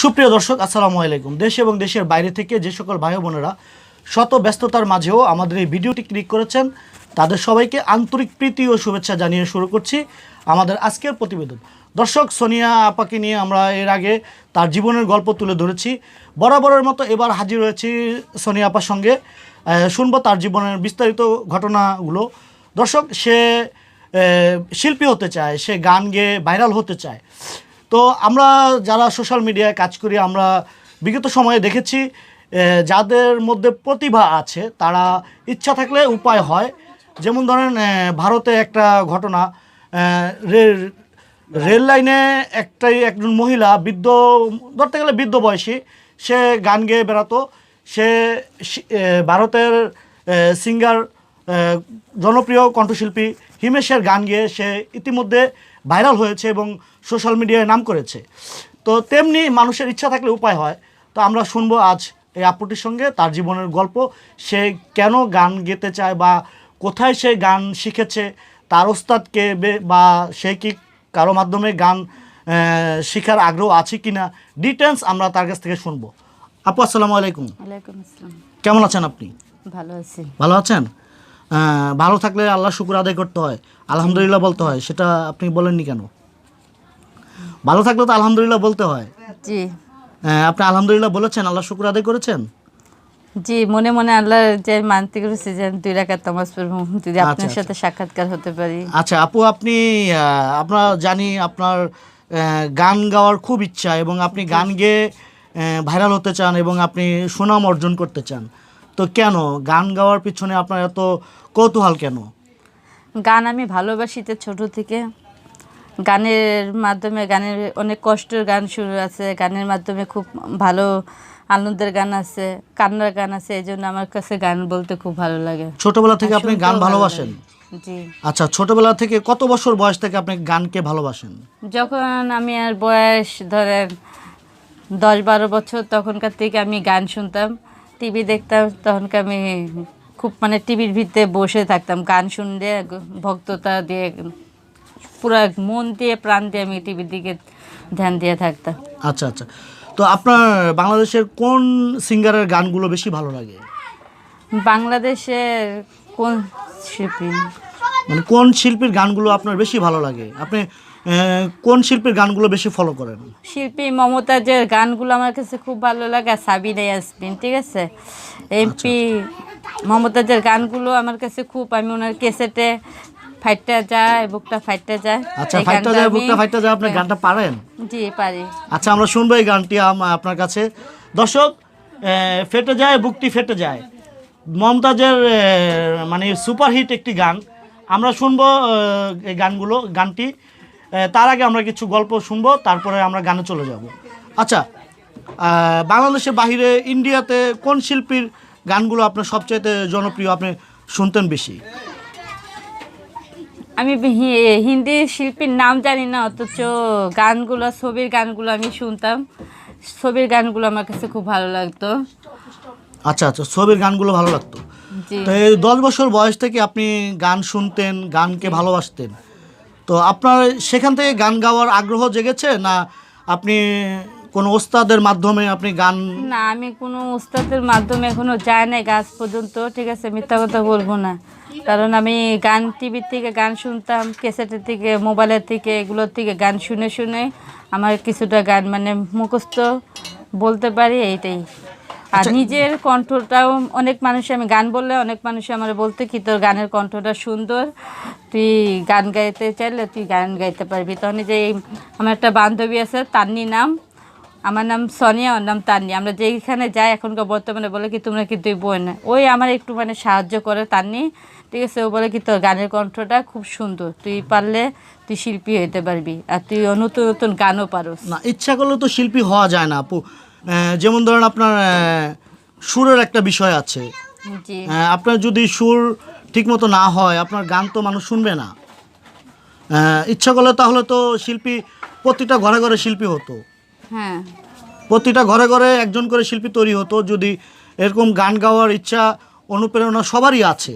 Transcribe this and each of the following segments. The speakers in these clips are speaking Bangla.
সুপ্রিয় দর্শক, আসসালামু আলাইকুম। দেশ এবং দেশের বাইরে থেকে যে সকল ভাই বোনেরা শত ব্যস্ততার মাঝেও আমাদের এই ভিডিওটি ক্লিক করেছেন, তাদের সবাইকে আন্তরিক প্রীতি ও শুভেচ্ছা জানিয়ে শুরু করছি আমাদের আজকের প্রতিবেদন। দর্শক, সোনিয়া আপাকে নিয়ে আমরা এর আগে তার জীবনের গল্প তুলে ধরেছি। বরাবরের মতো এবার হাজির হয়েছি সোনিয়া আপার সঙ্গে, শুনবো তার জীবনের বিস্তারিত ঘটনাগুলো। দর্শক, সে শিল্পী হতে চায়, সে গান গেয়ে ভাইরাল হতে চায়। তো আমরা যারা সোশ্যাল মিডিয়ায় কাজ করি, আমরা বিগত সময়ে দেখেছি যাদের মধ্যে প্রতিভা আছে তারা ইচ্ছা থাকলে উপায় হয়। যেমন ধরেন ভারতে একটা ঘটনা, রেল লাইনে একজন মহিলা ধরতে গেলে বৃদ্ধ বয়সী, সে গান গেয়ে বেড়াতো। সে ভারতের সিঙ্গার, জনপ্রিয় কণ্ঠশিল্পী হিমেশের গান গেয়ে সে ইতিমধ্যে ভাইরাল হয়েছে এবং সোশ্যাল মিডিয়ায় নাম করেছে। তো তেমনি মানুষের ইচ্ছা থাকলে উপায় হয়। তো আমরা শুনবো আজ এই আপুটির সঙ্গে তার জীবনের গল্প। সে কেন গান গেতে চায় বা কোথায় সে গান শিখেছে, তার ওস্তাদকে বা সে কি কারো মাধ্যমে গান শেখার আগ্রহ আছে কিনা, ডিটেলস আমরা তার কাছ থেকে শুনবো। আপু, আসসালামু আলাইকুম। ওয়ালাইকুম আসসালাম। কেমন আছেন আপনি? ভালো আছি। ভালো আছেন? ভালো থাকলে আল্লাহ শুকর আদায় করতে হয়, আলহামদুলিল্লাহ বলতে হয়। সেটা আপনি বলেননি কেন? ভালো থাকলে তো আলহামদুলিল্লাহ বলতে হয়। জি আপনি আলহামদুলিল্লাহ বলেছেন, আল্লাহ শুকর আদায় করেছেন? জি, মনে মনে আল্লাহ যে মানতে করেছে যে 2 রাকাত নামাজ পড়ব, যদি আপনার সাথে সাক্ষাৎকার হতে পারি। আচ্ছা আপু, আপনি আপনার জানি আপনার গান গাওয়ার খুব ইচ্ছা এবং আপনি গান গেয়ে ভাইরাল হতে চান এবং আপনি সুনাম অর্জন করতে চান। তো কেন গান গাওয়ার পিছনে আপনার এত কৌতূহল কেন? গান আমি ভালোবাসিতে ছোট থেকে। গানের মাধ্যমে, গানের অনেক কষ্টের গান শুরু আছে, গানের মাধ্যমে খুব ভালো আনন্দের গান আছে, কান্নার গান আছে। এই জন্য আমার কাছে গান বলতে খুব ভালো লাগে। ছোটবেলা থেকে আপনি গান ভালোবাসেন? জি। আচ্ছা, ছোটবেলা থেকে কত বছর বয়স থেকে আপনি গানকে ভালোবাসেন? যখন আমি আর বয়স ধরেন 10-12 বছর, তখনকার থেকে আমি গান শুনতাম, টিভি দেখতাম। তখনকার আমি খুব টিভির ভিতরে বসে থাকতাম, গান শুনলে ভক্ততা দিয়ে পুরো মন দিয়ে প্রাণ দিয়ে আমি টিভির দিকে ধ্যান দিয়ে থাকতাম। আচ্ছা আচ্ছা, তো আপনার বাংলাদেশের কোন সিঙ্গারের গানগুলো বেশি ভালো লাগে? বাংলাদেশের কোন শিল্পী? কোন শিল্পীর গানগুলো আপনার বেশি ভালো লাগে? আপনি কোন শিল্পীর গানগুলো বেশি ফলো করেন? শিল্পী মমতাজের গানগুলো আমার কাছে খুব ভালো লাগে, আর সাবিনা ইয়াসমিন, ঠিক আছে, এমপি মমতাজের গানগুলো আমার কাছে খুব, আমি ওনার ক্যাসেটে ফাইটটা যায় বুকটা ফাইটটা যায়। আচ্ছা, ফাইটটা যায় বুকটা ফাইটটা যায়, আপনি গানটা পারেন? জি, পারি। আচ্ছা, আমরা শুনবো এই গানটি আপনার কাছে। দর্শক, ফেটে যায় বুকটি ফেটে যায়, মমতাজের সুপারহিট একটি গান। আমরা শুনবো এই গানটি। তার আগে আমরা কিছু গল্প শুনবো, তারপরে আমরা গানে চলে যাব। আচ্ছা, বাংলাদেশের বাহিরে ইন্ডিয়াতে কোন শিল্পীর গানগুলো আপনার সবচাইতে জনপ্রিয়, আপনি শুনতেন বেশি? আমি হিন্দি শিল্পীর নাম জানি না, অথচ গানগুলো, ছবির গানগুলো আমি শুনতাম। ছবির গানগুলো আমার কাছে খুব ভালো লাগতো। আচ্ছা আচ্ছা, ছবির গানগুলো ভালো লাগতো। তো এই 10 বছর বয়স থেকে আপনি গান শুনতেন, গানকে ভালোবাসতেন। তো আপনার সেখান থেকে গান গাওয়ার আগ্রহ জেগেছে, না আপনি কোনো ওস্তাদের মাধ্যমে আপনি গান? না, আমি কোনো ওস্তাদের মাধ্যমে এখনো যাই নাই গাছ পর্যন্ত, ঠিক আছে, মিথ্যা কথা বলবো না। কারণ আমি গান টিভির থেকে গান শুনতাম, ক্যাসেটের থেকে, মোবাইলের থেকে, এগুলোর থেকে গান শুনে শুনে আমার কিছুটা গান মুখস্থ বলতে পারি, এইটাই। আর নিজের কণ্ঠটাও অনেক মানুষ, আমি গান বললে অনেক মানুষ আমার বলতে কি তোর গানের কণ্ঠটা সুন্দর, তুই গান গাইতে চাইলে তুই গান গাইতে পারবি। তখন যে আমার একটা বান্ধবী আছে, তান্নি নাম, আমার নাম সোনিয়া, ওর নাম তান্নি। আমরা যেখানে যাই এখনকার বর্তমানে বলে কি তোমরা কি তুই বোন, ওই আমার একটু সাহায্য করে তান্নি, ঠিক আছে। ও বলে কি তোর গানের কণ্ঠটা খুব সুন্দর, তুই পারলে তুই শিল্পী হইতে পারবি, আর তুই নতুন নতুন গানও পারো। না, ইচ্ছা করলে তো শিল্পী হওয়া যায় না আপু। যেমন ধরেন আপনার সুরের একটা বিষয় আছে। জি। আপনার যদি সুর ঠিকমতো না হয়, আপনার গান তো মানুষ শুনবে না। ইচ্ছা করলে তাহলে তো শিল্পী, প্রতিটা ঘরে ঘরে শিল্পী হতো। হ্যাঁ, প্রতিটা ঘরে ঘরে একজন করে শিল্পী তৈরি হতো, যদি এরকম গান গাওয়ার ইচ্ছা, অনুপ্রেরণা সবারই আছে।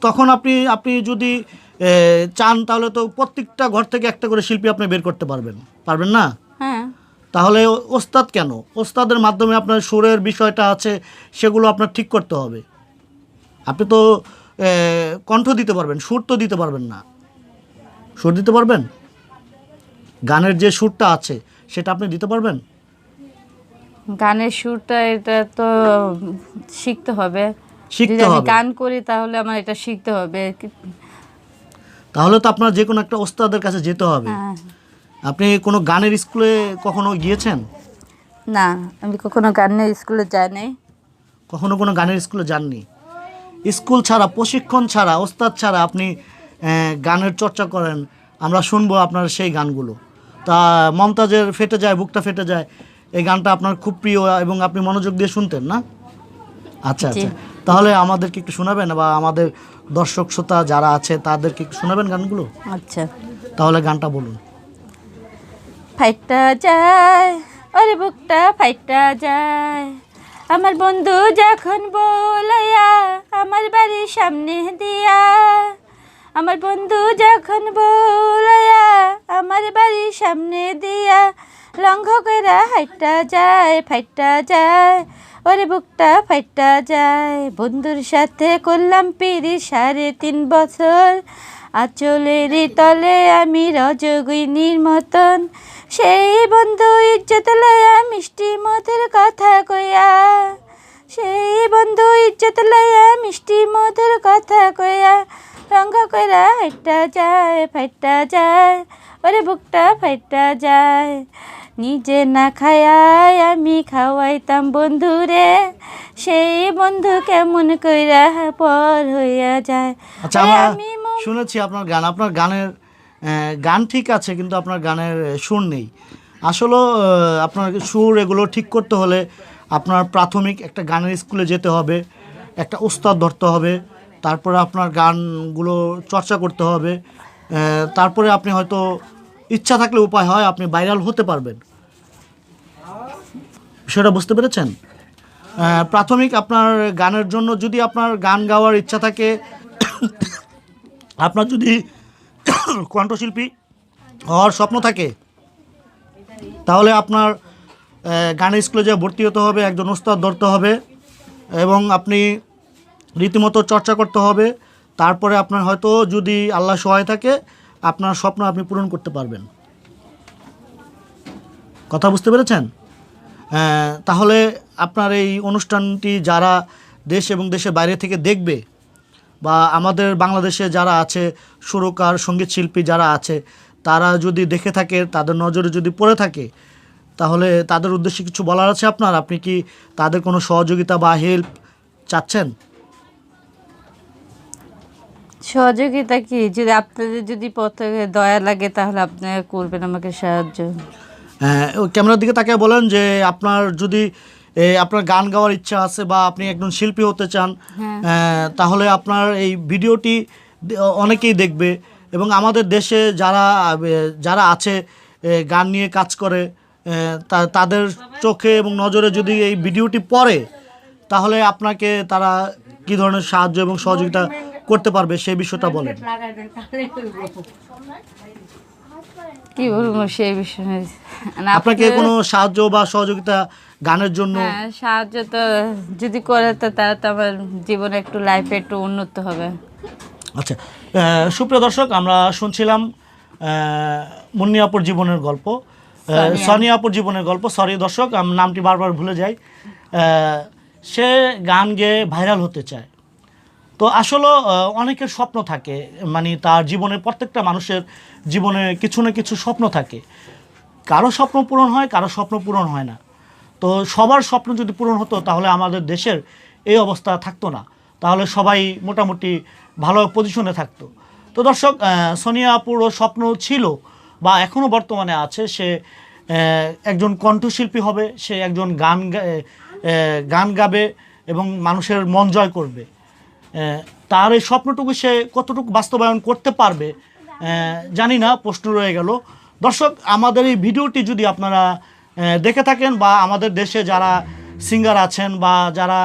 তখন আপনি যদি চান তাহলে তো প্রত্যেকটা ঘর থেকে একটা করে শিল্পী আপনি বের করতে পারবেন না? হ্যাঁ। তাহলে ওস্তাদ কেন? ওস্তাদের মাধ্যমে আপনার সুরের বিষয়টা আছে, সেগুলো আপনার ঠিক করতে হবে। আপনি তো কণ্ঠ দিতে পারবেন, সুর তো দিতে পারবেন না। সুর দিতে পারবেন? গানের যে সুরটা আছে সেটা আপনি দিতে পারবেন? গানের সুরটা এটা তো শিখতে হবে। শিখতে যদি আমি হবে। গান করি তাহলে আমার এটা শিখতে হবে। তাহলে তো আপনার যে কোনো একটা ওস্তাদের কাছে যেতে হবে। হ্যাঁ। আপনি কোনো গানের স্কুলে কখনো গিয়েছেন? না, আমি কখনো গানের স্কুলে যাই নাই। কখনো কোনো গানের স্কুলে যাননি? স্কুল ছাড়া, প্রশিক্ষণ ছাড়া, ওস্তাদ ছাড়া আপনি গানের চর্চা করেন, আমরা শুনবো আপনার সেই গানগুলো। তা মমতাজের ফেটে যায় বুকটা ফেটে যায়, এই গানটা আপনার খুব প্রিয় এবং আপনি মনোযোগ দিয়ে শুনতেন না? আচ্ছা জি। আচ্ছা, তাহলে আমাদেরকে একটু শোনাবেন বা আমাদের দর্শক শ্রোতা যারা আছে তাদেরকে একটু শোনাবেন গানগুলো? আচ্ছা। তাহলে গানটা বলুন। ফাইটটা যায়, ওরে বুকটা ফাইটটা যায়, আমার বন্ধু যখন বলাইয়া আমার বাড়ির সামনে দিয়া, আমার বন্ধু যখন বলাইয়া আমার বাড়ির সামনে দিয়া, লঙ্ঘ কইরা হাইটটা যায়, ফাইটটা যায়, ওরে বুকটা ফাইটটা যায়। বন্ধুর সাথে করলাম পিরি 3.5 বছর, আঁচলের তলে আমি রজগুইনীর মতন, সেই বন্ধু ইজ্জত লয়া মিষ্টি মধুর কথা কইয়া, সেই বন্ধু ইজ্জত লয়া মিষ্টি মধুর কথা কইয়া, রঙ্গ কইরা হাইটটা যায়, ফাইটটা যায়, ওরে বুকটা ফাইটটা যায়। নিজে না খায়াই আমি খাওয়াইতাম বন্ধুরে, সেই বন্ধু কেমন কইরা পর হইয়া যায়। আচ্ছা, আমরা শুনেছি আপনার গান, আপনার গানের গান ঠিক আছে কিন্তু আপনার গানের সুর নেই। আসলে আপনার সুর এগুলো ঠিক করতে হলে আপনার প্রাথমিক একটা গানের স্কুলে যেতে হবে, একটা ওস্তাদ ধরতে হবে, তারপরে আপনার গানগুলো চর্চা করতে হবে, তারপরে আপনি হয়তো ইচ্ছা থাকলে উপায় হয় আপনি ভাইরাল হতে পারবেন। বিষয়টা বুঝতে পেরেছেন? প্রাথমিক আপনার গানের জন্য যদি আপনার গান গাওয়ার ইচ্ছা থাকে, আপনার যদি কণ্ঠশিল্পী হওয়ার স্বপ্ন থাকে, তাহলে আপনার গানের স্কুলে যেয়ে ভর্তি হতে হবে, একজন ওস্তাদ ধরতে হবে এবং আপনি রীতিমতো চর্চা করতে হবে। তারপরে আপনার হয়তো যদি আল্লাহ সহায় থাকে, আপনার স্বপ্ন আপনি পূরণ করতে পারবেন। কথা বুঝতে পেরেছেন? তাহলে আপনার এই অনুষ্ঠানটি যারা দেশ এবং দেশের বাইরে থেকে দেখবে, বা আমাদের বাংলাদেশে যারা আছে সুরকার সঙ্গীত শিল্পী যারা আছে, তারা যদি দেখে থাকে, তাদের নজরে যদি পড়ে থাকে, তাহলে তাদের উদ্দেশ্যে কিছু বলার আছে আপনার? আপনি কি তাদের কোনো সহযোগিতা বা হেল্প চাচ্ছেন? সহযোগিতা কি, যদি আপনাদের যদি পথে দয়া লাগে তাহলে আপনারা করবেন আমাকে সাহায্য। ওই ক্যামেরার দিকে তাকিয়ে বলেন যে আপনার যদি আপনার গান গাওয়ার ইচ্ছা আছে বা আপনি একজন শিল্পী হতে চান, তাহলে আপনার এই ভিডিওটি অনেকেই দেখবে এবং আমাদের দেশে যারা যারা আছে গান নিয়ে কাজ করে, তাদের চোখে এবং নজরে যদি এই ভিডিওটি পড়ে, তাহলে আপনাকে তারা কী ধরনের সাহায্য এবং সহযোগিতা করতে পারবে সেই বিষয়টা বলেন। কি বলবো সেই বিষয়ে? আপনাকে কোনো সাহায্য বা সহযোগিতা গানের জন্য? হ্যাঁ, সাহায্য তো যদি করে তো তাহলে তো আমার জীবনে একটু লাইফে একটু উন্নত হবে। আচ্ছা, সুপ্রিয় দর্শক, আমরা শুনছিলাম মুন্নিয়াপুর জীবনের গল্প, সনিয়াপুর জীবনের গল্প। সরি দর্শক, আমি নামটি বারবার ভুলে যাই। সে গান গেয়ে ভাইরাল হতে চায়। তো আসলে অনেকের স্বপ্ন থাকে, মানে তার জীবনে, প্রত্যেকটা মানুষের জীবনে কিছু না কিছু স্বপ্ন থাকে। কারো স্বপ্ন পূরণ হয়, কারো স্বপ্ন পূরণ হয় না। তো সবার স্বপ্ন যদি পূরণ হতো তাহলে আমাদের দেশের এই অবস্থা থাকতো না, তাহলে সবাই মোটামুটি ভালো পজিশনে থাকতো। তো দর্শক, সোনিয়া আপুরও স্বপ্ন ছিল বা এখনও বর্তমানে আছে, সে একজন কণ্ঠশিল্পী হবে, সে একজন গান গাবে এবং মানুষের মন জয় করবে। তার এই স্বপ্নটুকু সে কতটুকু বাস্তবায়ন করতে পারবে জানি না, প্রশ্ন রয়ে গেল। দর্শক, আমাদের এই ভিডিওটি যদি আপনারা দেখে থাকেন বা আমাদের দেশে যারা সিঙ্গার আছেন বা যারা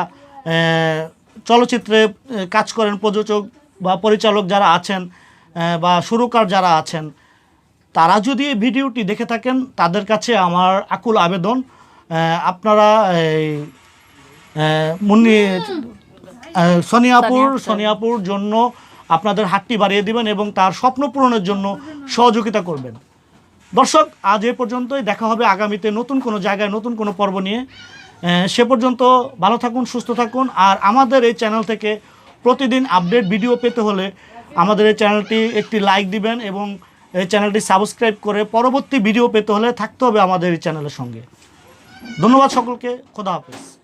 চলচ্চিত্রে কাজ করেন, প্রযোজক বা পরিচালক যারা আছেন বা সুরকার যারা আছেন, তারা যদি এই ভিডিওটি দেখে থাকেন তাদের কাছে আমার আকুল আবেদন, আপনারা সোনিয়াপুর জন্য আপনাদের হাতটি বাড়িয়ে দিবেন এবং তার স্বপ্ন পূরণের জন্য সহযোগিতা করবেন। দর্শক, আজ এ পর্যন্তই। দেখা হবে আগামীতে নতুন কোনো জায়গায় নতুন কোনো পর্ব নিয়ে। সে পর্যন্ত ভালো থাকুন, সুস্থ থাকুন। আর আমাদের এই চ্যানেল থেকে প্রতিদিন আপডেট ভিডিও পেতে হলে আমাদের এই চ্যানেলটি একটি লাইক দিবেন এবং এই চ্যানেলটি সাবস্ক্রাইব করে পরবর্তী ভিডিও পেতে হলে থাকতে হবে আমাদের এই চ্যানেলের সঙ্গে। ধন্যবাদ সকলকে। খোদা হাফেজ।